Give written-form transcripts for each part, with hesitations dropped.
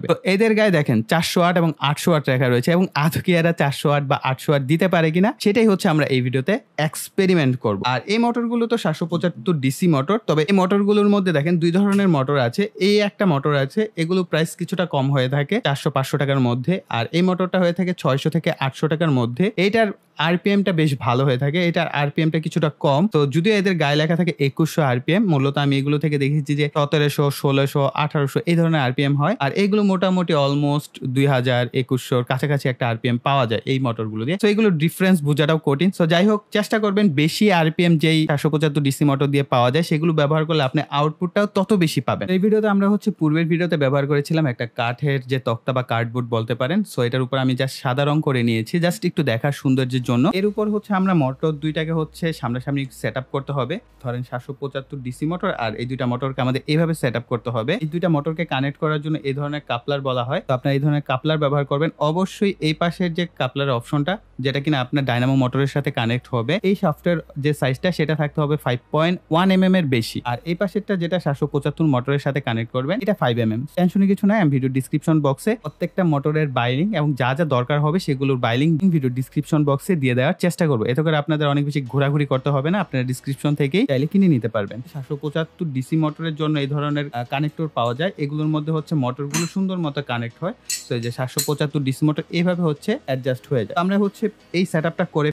যাবে। তো এদের গায়ে দেখেন 400 ওয়াট এবং 800 ওয়াট লেখা রয়েছে এবং আদৌ কি এরা 400 ওয়াট বা 800 ওয়াট দিতে পারে কিনা সেটাই হচ্ছে আমরা এই ভিডিওতে এক্সপেরিমেন্ট করব। আর এই মোটরগুলো তো 775 ডিসি মোটর, তবে এই মোটরগুলোর মধ্যে দেখেন দুই ধরনের মোটর আছে। এই একটা মোটর আছে, এগুলো প্রাইস কিছুটা কম হয়ে থাকে 400-500 টাকার মধ্যে, আর এই মোটরটা হয়ে থাকে 600 থেকে 800 টাকার মধ্যে। এইটার আরপিএমটা বেশ ভালো হয়ে থাকে, এটার আরপিএমটা কিছুটা কম। তো যদিও এদের গায়ে লেখা থাকে 2100 আরপিএম, মূলত আমি এগুলো থেকে দেখেছি যে 1700, 1600, 1800 এই ধরনের আরপিএম হয়। আর এইগুলো মোটামুটি অলমোস্ট 2000, 2100 কাছাকাছি একটা আরপিএম পাওয়া যায় এই মোটরগুলো দিয়ে। তো এগুলো ডিফারেন্স বোঝাটাও কঠিন। তো যাই হোক, চেষ্টা করবেন বেশি আরপিএম যেই 775 ডিসি মোটর দিয়ে পাওয়া যায় সেগুলো ব্যবহার করলে আপনি আউটপুটটাও তত বেশি পাবেন। এই ভিডিওতে আমরা হচ্ছে পূর্বের ভিডিওতে ব্যবহার করেছিলাম একটা কাঠের যে তক্তা বা কার্ডবোর্ড বলতে পারেন। সো এটার উপর আমি জাস্ট সাদা রং করে নিয়েছি, জাস্ট একটু দেখার সৌন্দর্যের জন্য। এর উপর হচ্ছে আমরা মোটর দুইটাকে হচ্ছে সামনাসামনি সেট আপ করতে হবে। ধরেন 775 ডিসি মোটর আর এই দুইটা মোটরকে আমাদের এইভাবে সেট আপ করতে হবে। এই দুইটা মোটরকে কানেক্ট করার জন্য এই ধরনের কাপলার বলা হয়। তো আপনারা এই ধরনের কাপলার ব্যবহার করবেন। অবশ্যই এই পাশের যে কাপলার অপশনটা, যেটা কিনা আপনার ডায়নামো মোটরের সাথে কানেক্ট হবে, এই শাফটের যে সাইজটা সেটা থাকতে হবে 5.1 mm এর বেশি। আর এই পাশেরটা যেটা 775 মোটরের সাথে কানেক্ট করবেন এটা 5 mm। টেনশনের কিছু নাই, আমি ভিডিও ডিসক্রিপশন বক্সে প্রত্যেকটা মোটরের বাইলিং এবং যা যা দরকার হবে সেগুলোর বাইলিং ভিডিও ডিসক্রিপশন বক্সে দিয়ে দেওয়ার চেষ্টা করবো। এতে করে আপনাদের অনেক বেশি ঘোরাঘুরি করতে হবে না, আপনারা ডিসক্রিপশন থেকেই চাইলে কিনে নিতে পারবেন। 775 ডিসি মোটরের জন্য এই ধরনের কানেক্টর পাওয়া যায়। এগুলোর মধ্যে হচ্ছে মোটরগুলো সুন্দর মতো কানেক্ট হয়। তো এই যে 775 ডিসি মোটর এইভাবে হচ্ছে অ্যাডজাস্ট হয়ে যায়। আমরা হচ্ছে এই সেটআপটা করে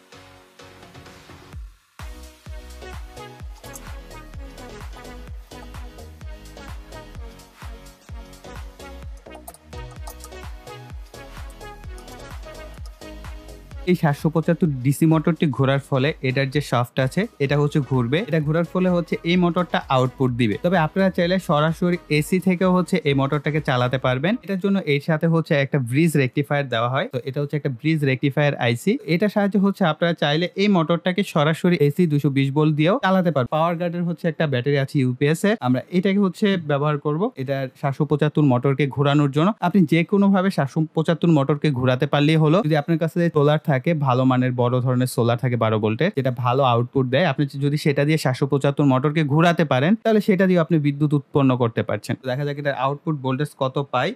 এই 775 ডিসি মোটরটি ঘোরার ফলে এটার যে শাফট আছে এটা হচ্ছে ঘুরবে। এটা ঘোরার ফলে হচ্ছে এই মোটরটা আউটপুট দিবে। তবে আপনারা চাইলে সরাসরি এসি থেকেও হচ্ছে এই মোটরটাকে চালাতে পারবেন। এটার জন্য এর সাথে হচ্ছে একটা ব্রিজ রেকটিফায়ার দেওয়া হয়। তো এটা হচ্ছে একটা ব্রিজ রেকটিফায়ার আইসি। এটার সাহায্যে হচ্ছে আপনারা চাইলে এই মোটরটাকে সরাসরি এসি 220 ভোল্ট দিয়েও চালাতে পারবেন। পাওয়ার গার্ডের হচ্ছে একটা ব্যাটারি আছে ইউপিএস এর, আমরা এটাকে হচ্ছে ব্যবহার করব এটার 775 মোটরকে ঘোরানোর জন্য। আপনি যে কোনো ভাবে 775 মোটরকে ঘোরাতে পারলেই হলো। যদি আপনার কাছে সোলার থাকে, ভালো মানের বড় ধরনের সোলার থাকে 12 ভোল্টের, যেটা ভালো আউটপুট দেয়, আপনি যদি সেটা দিয়ে 775 মোটরকে ঘোরাতে পারেন তাহলে সেটা দিয়ে আপনি বিদ্যুৎ উৎপন্ন করতে পারছেন। দেখা যাক এটার আউটপুট ভোল্টেজ কত পায়।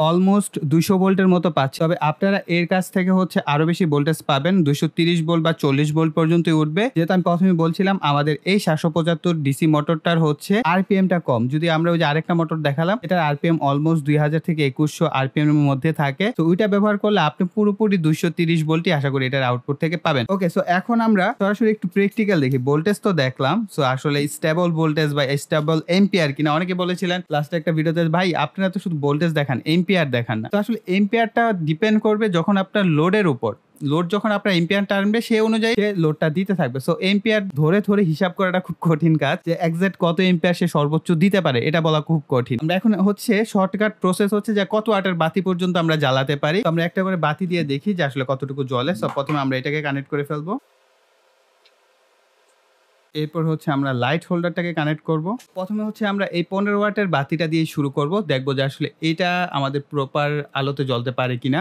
অলমোস্ট 200 ভোল্টের মতো পাচ্ছে। তবে আপনারা এর কাছ থেকে হচ্ছে আরো বেশি ভোল্টেজ পাবেন, 230 ভোল্ট বা 40 ভোল্ট পর্যন্ত উঠবে। যেহেতু আমি প্রথমে বলছিলাম আমাদের এই 775 ডিসি মোটরটার হচ্ছে আরপিএমটা কম। যদি আমরা ওই যে আরেকটা মোটর দেখালাম এটার আরপিএম অলমোস্ট 2000 থেকে 2100 আরপিএম এর মধ্যে থাকে। তো ওইটা ব্যবহার করলে আপনি পুরোপুরি 230 ভোল্টই আশা করি এটার আউটপুট থেকে পাবেন। ওকে, সো এখন আমরা সরাসরি একটু প্র্যাকটিক্যাল দেখি। ভোল্টেজ তো দেখলাম, সো আসলে স্টেবল ভোল্টেজ বা স্টেবল এম্পিয়ার কিনা অনেকে বলেছিলেন লাস্টে একটা ভিডিওতে, ভাই আপনারা তো শুধু ভোল্টেজ দেখান, এম্পিয়ার দেখান না। তো আসলে এম্পিয়ারটা ডিপেন্ড করবে যখন আপনার লোডের উপর, লোড যখন আপনার এম্পিয়ার টানবে সেই অনুযায়ী সে লোডটা দিতে থাকবে। সো এম্পিয়ার ধরে ধরে হিসাব করাটা খুব কঠিন কাজ, যে এক্সাক্ট কত এম্পিয়ার সে সর্বোচ্চ দিতে পারে এটা বলা খুব কঠিন। আমরা এখন হচ্ছে শর্টকাট প্রসেস হচ্ছে যে কত ওয়াটের বাতি পর্যন্ত আমরা জ্বালাতে পারি। আমরা একটা করে বাতি দিয়ে দেখি যে আসলে কতটুকু জ্বলে। সো প্রথমে আমরা এটাকে কানেক্ট করে ফেলবো। এরপর হচ্ছে আমরা লাইট হোল্ডারটাকে কানেক্ট করব। প্রথমে হচ্ছে আমরা এই 15 ওয়াটের বাতিটা দিয়ে শুরু করব, দেখবো যে আসলে এটা আমাদের প্রপার আলোতে জ্বলতে পারে কিনা।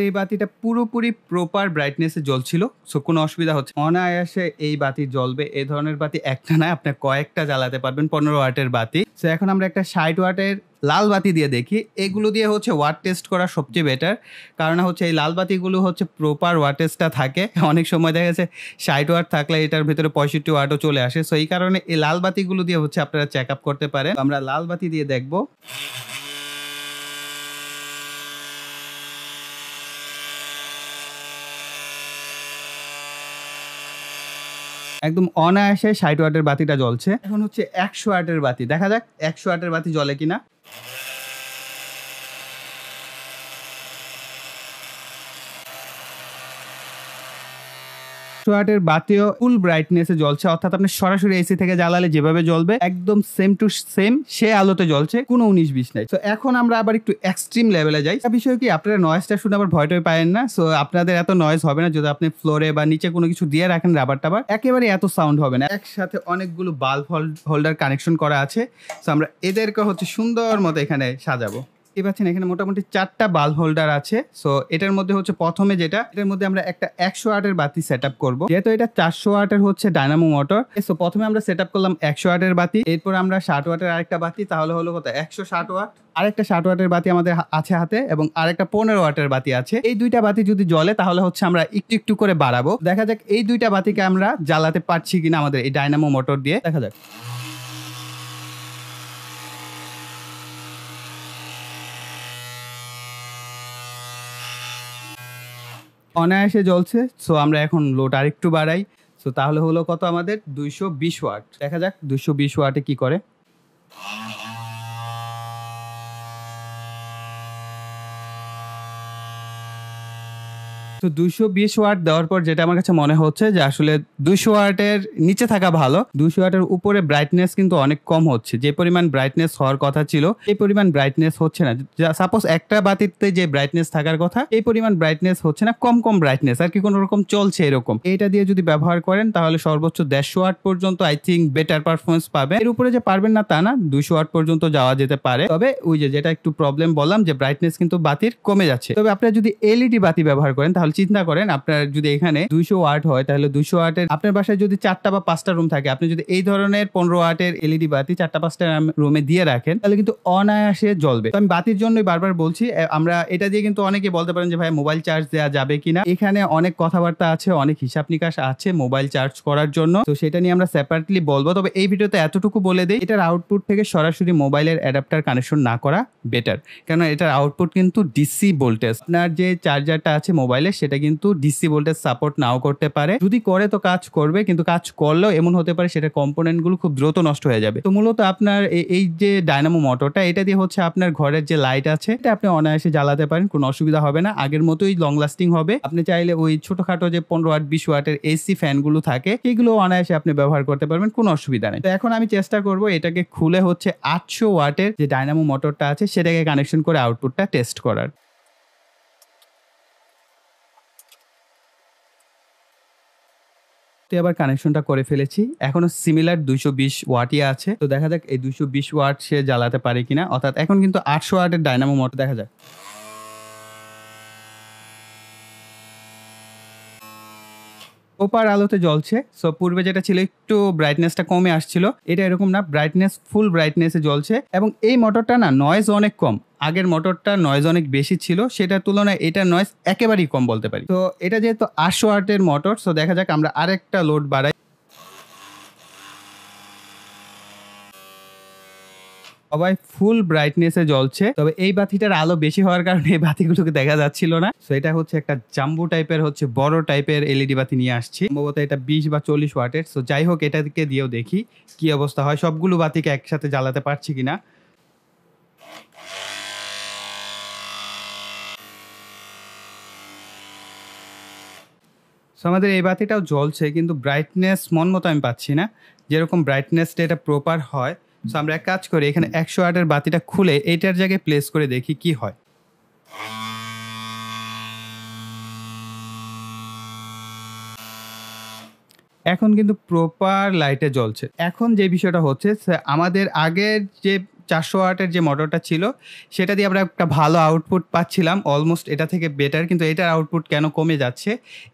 এই বাতিটা পুরোপুরি প্রপার ব্রাইটনেসে জ্বলছিল, সো কোনো অসুবিধা হচ্ছে অনায়াসে এই বাতি জ্বলবে। এই ধরনের বাতি একটা না, আপনি কয়েকটা জ্বালাতে পারবেন 15 ওয়াটের বাতি। সো এখন আমরা একটা 60 ওয়াটের লাল বাতি দিয়ে দেখি। এগুলো দিয়ে হচ্ছে ওয়াট টেস্ট করা সবচেয়ে বেটার, কারণ হচ্ছে এই লাল বাতিগুলো হচ্ছে প্রপার ওয়াটেজটা থাকে। অনেক সময় দেখা গেছে 60 ওয়াট থাকলে এটার ভিতরে 65 ওয়াটও চলে আসে। সো এই কারণে এই লাল বাতিগুলো দিয়ে হচ্ছে আপনারা চেক আপ করতে পারেন। আমরা লাল বাতি দিয়ে দেখবো। একদম অনায়াসে 60 ওয়াটের বাতিটা জ্বলছে। এখন হচ্ছে 100 ওয়াটের বাতি, দেখা যাক 100 ওয়াটের বাতি জ্বলে কিনা। ওয়াটের বাতিও ফুল ব্রাইটনেসে জ্বলছে, অর্থাৎ আপনি সরাসরি এসি থেকে জ্বালালে যেভাবে জ্বলবে একদম সেম টু সেম সে আলোতে জ্বলছে, কোনো 19-20 নাই। তো এখন আমরা আবার একটু এক্সট্রিম লেভেলে যাই। বিষয় কি, আপনারা নয়েজটা শুনে আবার ভয়টাই পায়েন না। সো আপনাদের এত নয়েজ হবে না যদি আপনি ফ্লোরে বা নিচে কোনো কিছু দিয়ে রাখেন রাবার টাবার, একেবারে এত সাউন্ড হবে না। একসাথে অনেকগুলো বাল্ব হোল্ডার কানেকশন করা আছে। সো আমরা এদেরকে হচ্ছে সুন্দর মতো এখানে সাজাবো। দেখতে পাচ্ছেন এখানে মোটামুটি 4টা বাল্ব হোল্ডার আছে। সো এটার মধ্যে হচ্ছে প্রথমে যেটা, এটার মধ্যে আমরা একটা 100 ওয়াটের বাতি সেট আপ করবো, যেহেতু এটা 400 ওয়াটের হচ্ছে ডায়নামো মোটর। সো প্রথমে আমরা সেট আপ করলাম 100 ওয়াটের বাতি, এরপর আমরা 60 ওয়াটের আরেকটা বাতি, তাহলে হলো কত 160 ওয়াট। আরেকটা 60 ওয়াটের বাতি আমাদের আছে হাতে, এবং আরেকটা 15 ওয়াটের বাতি আছে। এই দুইটা বাতি যদি জ্বলে তাহলে হচ্ছে আমরা একটু একটু করে বাড়াবো, দেখা যাক এই দুইটা বাতিকে আমরা জ্বালাতে পারছি কিনা আমাদের এই ডায়নামো মোটর দিয়ে, দেখা যাক। অনায়াসে জ্বলছে। সো আমরা এখন লোড আরেকটু বাড়াই। সো তাহলে হলো কত আমাদের 220 ওয়াট, দেখা যাক 220 ওয়াটে কি করে। তো 220 ওয়াট দেওয়ার পর যেটা আমার কাছে মনে হচ্ছে যে আসলে 200 ওয়াটের নিচে থাকা ভালো, 200 ওয়াটের উপরে ব্রাইটনেস কিন্তু অনেক কম হচ্ছে। যে পরিমাণ ব্রাইটনেস হওয়ার কথা ছিল এই পরিমাণ ব্রাইটনেস হচ্ছে না। সাপোজ একটা বাতিতে যে ব্রাইটনেস থাকার কথা এই পরিমাণ ব্রাইটনেস হচ্ছে না, কম কম ব্রাইটনেস আর কি কোনো রকম চলছে এরকম। এইটা দিয়ে যদি ব্যবহার করেন তাহলে সর্বোচ্চ 150 ওয়াট পর্যন্ত আই থিঙ্ক বেটার পারফরমেন্স পাবে। এর উপরে যে পারবেন না তা না, 200 ওয়াট পর্যন্ত যাওয়া যেতে পারে। তবে ওই যেটা একটু প্রবলেম বললাম যে ব্রাইটনেস কিন্তু বাতির কমে যাচ্ছে। তবে আপনারা যদি এলইডি বাতি ব্যবহার করেন তাহলে চিন্তা করেন আপনার যদি এখানে 200 ওয়াট হয় তাহলে 200 ওয়াটের আপনার বাসায় যদি 4টা বা 5টা রুম থাকে, আপনি যদি এই ধরনের 15 ওয়াটের এলইডি বাতি 4টা 5টা রুমে দিয়ে রাখেন তাহলে কিন্তু অনায়াসে জ্বলবে। তো আমি বাতির জন্যই বারবার বলছি, আমরা এটা দিয়ে কিন্তু অনেকে বলতে পারেন যে ভাই মোবাইল চার্জ দেওয়া যাবে কিনা। এখানে অনেক কথাবার্তা আছে, অনেক হিসাব নিকাশ আছে মোবাইল চার্জ করার জন্য, তো সেটা নিয়ে আমরা সেপারেটলি বলবো। তবে এই ভিডিওতে এতটুকু বলে দেই, এটার আউটপুট থেকে সরাসরি মোবাইলের অ্যাডাপ্টার কানেকশন না করা বেটার, কারণ এটার আউটপুট কিন্তু ডিসি ভোল্টেজ। আপনার যে চার্জারটা আছে মোবাইলের সেটা কিন্তু ডিসি ভোল্টেজ সাপোর্ট নাও করতে পারে, যদি করে তো কাজ করবে, কিন্তু কাজ করলেও এমন হতে পারে সেটা কম্পোনেন্ট গুলো খুব দ্রুত নষ্ট হয়ে যাবে। তো মূলত আপনার এই যে ডায়নামো মোটরটা এটা দিয়ে হচ্ছে আপনার ঘরের যে লাইট আছে এটা আপনি অনায়াসে জ্বালাতে পারেন, কোনো অসুবিধা হবে না, আগের মতোই লং লাস্টিং হবে। আপনি চাইলে ওই ছোটখাটো যে 15 ওয়াট 20 ওয়াটের এসি ফ্যান গুলো থাকে সেগুলো অনায়াসে আপনি ব্যবহার করতে পারবেন, কোনো অসুবিধা নেই। তো এখন আমি চেষ্টা করব এটাকে খুলে হচ্ছে 800 ওয়াটের যে ডায়নামো মোটরটা আছে সেটাকে কানেকশন করে আউটপুটটা টেস্ট করার। আবার কানেকশনটা করে ফেলেছি, এখনো সিমিলার 220 ওয়াটই আছে। তো দেখা যাক এই 220 ওয়াট সে জ্বালাতে পারে কিনা, অর্থাৎ এখন কিন্তু 800 ওয়াটের ডায়নামো মোটর, দেখা যাক। ওপার আলোতে জ্বলছে। সো পূর্বে যেটা ছিল একটু ব্রাইটনেসটা কমে আসছিল, এটা এরকম না, ব্রাইটনেস ফুল ব্রাইটনেসে জ্বলছে। এবং এই মোটরটা না নয়েজ অনেক কম, আগের মোটরটা নয়েজ অনেক বেশি ছিল, সেটার তুলনায় এটা নয়েজ একেবারেই কম বলতে পারি। তো এটা যেহেতু 800 ওয়াটের মোটর, সো দেখা যাক আমরা আরেকটা লোড বাড়াই। সবাই ফুল ব্রাইটনেসে জ্বলছে, তবে এই বাতিটার আলো বেশি হওয়ার কারণে এই বাতিগুলোকে দেখা যাচ্ছিল না। সো এটা হচ্ছে একটা জাম্বো টাইপের হচ্ছে বড় টাইপের এলইডি বাতি নিয়ে আসছি, সম্ভবত এটা 20 বা 40 ওয়াটের। সো যাই হোক এটাকে দিয়েও দেখি কি অবস্থা হয়, সবগুলো বাতিকে একসাথে জ্বালাতে পারছি কিনা। সো আমাদের এই বাতিটাও জ্বলছে, কিন্তু ব্রাইটনেস মন মতো আমি পাচ্ছি না, যেরকম ব্রাইটনেসটা এটা প্রপার হয়। সো আমরা এক কাজ করি, এখানে 100 ওয়াটের বাতিটা খুলে এইটার জায়গায় প্লেস করে দেখি কি হয়। এখন কিন্তু প্রপার লাইটে জ্বলছে। এখন যে বিষয়টা হচ্ছে, আমাদের আগের যে 400 ওয়াটের যে মোটরটা ছিল সেটা দিয়ে আমরা একটা ভালো আউটপুট পাচ্ছিলাম, অলমোস্ট এটা থেকে বেটার, কিন্তু এটার আউটপুট কেন কমে যাচ্ছে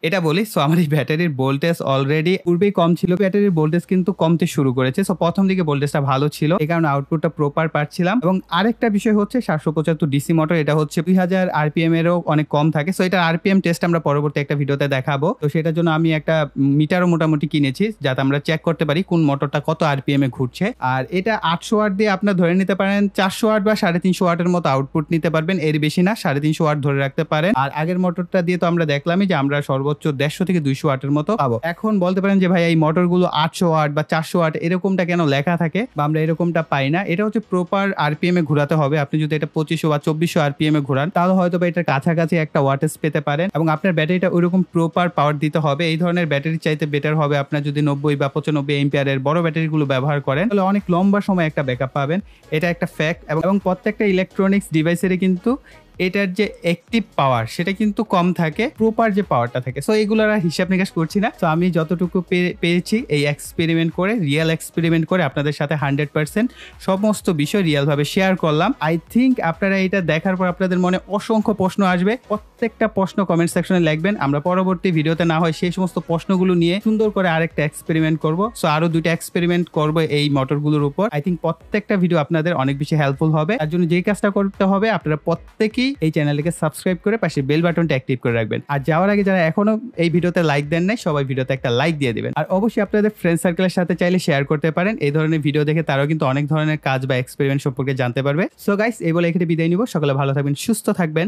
এটা বলি। সো আমার এই ব্যাটারির ভোল্টেজ অলরেডি পূর্বেই কম ছিল, ব্যাটারির ভোল্টেজ কিন্তু কমতে শুরু করেছে। সো প্রথম দিকে ভোল্টেজটা ভালো ছিল, এই কারণে আউটপুটটা প্রপার পাচ্ছিলাম। এবং আরেকটা বিষয় হচ্ছে 775 ডিসি মোটর, এটা হচ্ছে 2000 আরপিএম এরও অনেক কম থাকে। সো এটা আরপিএম টেস্ট আমরা পরবর্তী একটা ভিডিওতে দেখাবো। তো সেটার জন্য আমি একটা মিটারও মোটামুটি কিনেছি যাতে আমরা চেক করতে পারি কোন মোটরটা কত আরপিএম এ ঘুরছে। আর এটা 800 ওয়াট দিয়ে আপনার ধরে নিতে পারেন 400 ওয়াট বা 350 ওয়াটের মতো আউটপুট নিতে পারবেন, এর বেশি না, 350 ওয়াট ধরে রাখতে পারেন। আর আগের মোটরটা দিয়ে তো আমরা দেখলামই যে আমরা সর্বোচ্চ 150 থেকে 200 ওয়াটের মতো পাবো। এখন বলতে পারেন যে ভাই এই মোটরগুলো 800 ওয়াট বা 400 ওয়াট এরকমটা কেন লেখা থাকে বা আমরা এরকমটা পাই না। এটা হচ্ছে প্রপার আরপিএম এ ঘোরাতে হবে। আপনি যদি এটা 2500 বা 2400 আরপিএম এ ঘোরান তাহলে হয়তো বা এটার কাছাকাছি একটা ওয়াটেজ পেতে পারেন, এবং আপনার ব্যাটারিটা ওইরকম প্রপার পাওয়ার দিতে হবে। এই ধরনের ব্যাটারি চাইতে বেটার হবে আপনার যদি 90 বা 95 এম্পিয়ারের বড় ব্যাটারিগুলো ব্যবহার করেন, তাহলে অনেক লম্বা সময় একটা ব্যাকআপ পাবেন। এটা একটা ফ্যাক্ট। এবং প্রত্যেকটা ইলেকট্রনিক্স ডিভাইসেরই কিন্তু এটার যে অ্যাক্টিভ পাওয়ার সেটা কিন্তু কম থাকে, প্রপার যে পাওয়ারটা থাকে। সো এগুলোর আর হিসাব নিকাশ করছি না। তো আমি যতটুকু পেয়েছি এই এক্সপেরিমেন্ট করে, রিয়েল এক্সপেরিমেন্ট করে আপনাদের সাথে 100% সমস্ত বিষয় রিয়েল ভাবে শেয়ার করলাম। আই থিঙ্ক আপনারা এটা দেখার পর আপনাদের মনে অসংখ্য প্রশ্ন আসবে। প্রত্যেকটা প্রশ্ন কমেন্ট সেকশনে লিখবেন, আমরা পরবর্তী ভিডিওতে না হয় সেই সমস্ত প্রশ্নগুলো নিয়ে সুন্দর করে আরেকটা এক্সপেরিমেন্ট করব। সো আরো 2টা এক্সপেরিমেন্ট করব এই মোটরগুলোর উপর। আই থিঙ্ক প্রত্যেকটা ভিডিও আপনাদের অনেক বেশি হেল্পফুল হবে। তার জন্য যেই কাজটা করতে হবে, আপনারা প্রত্যেকেই এই চ্যানেলটিকে সাবস্ক্রাইব করে পাশে বেল বাটনটা অ্যাক্টিভ করে রাখবেন। আর যাওয়ার আগে যারা এখনো এই ভিডিওতে লাইক দেন নাই, সবাই ভিডিওতে একটা লাইক দিয়ে দিবেন। আর অবশ্যই আপনাদের ফ্রেন্ড সার্কেলের সাথে চাইলে শেয়ার করতে পারেন। এই ধরনের ভিডিও দেখে তারাও কিন্তু অনেক ধরনের কাজ বা এক্সপেরিমেন্ট সম্পর্কে জানতে পারবে। সো গাইস, এই বলে এখানে বিদায় নিব। সকলে ভালো থাকবেন, সুস্থ থাকবেন।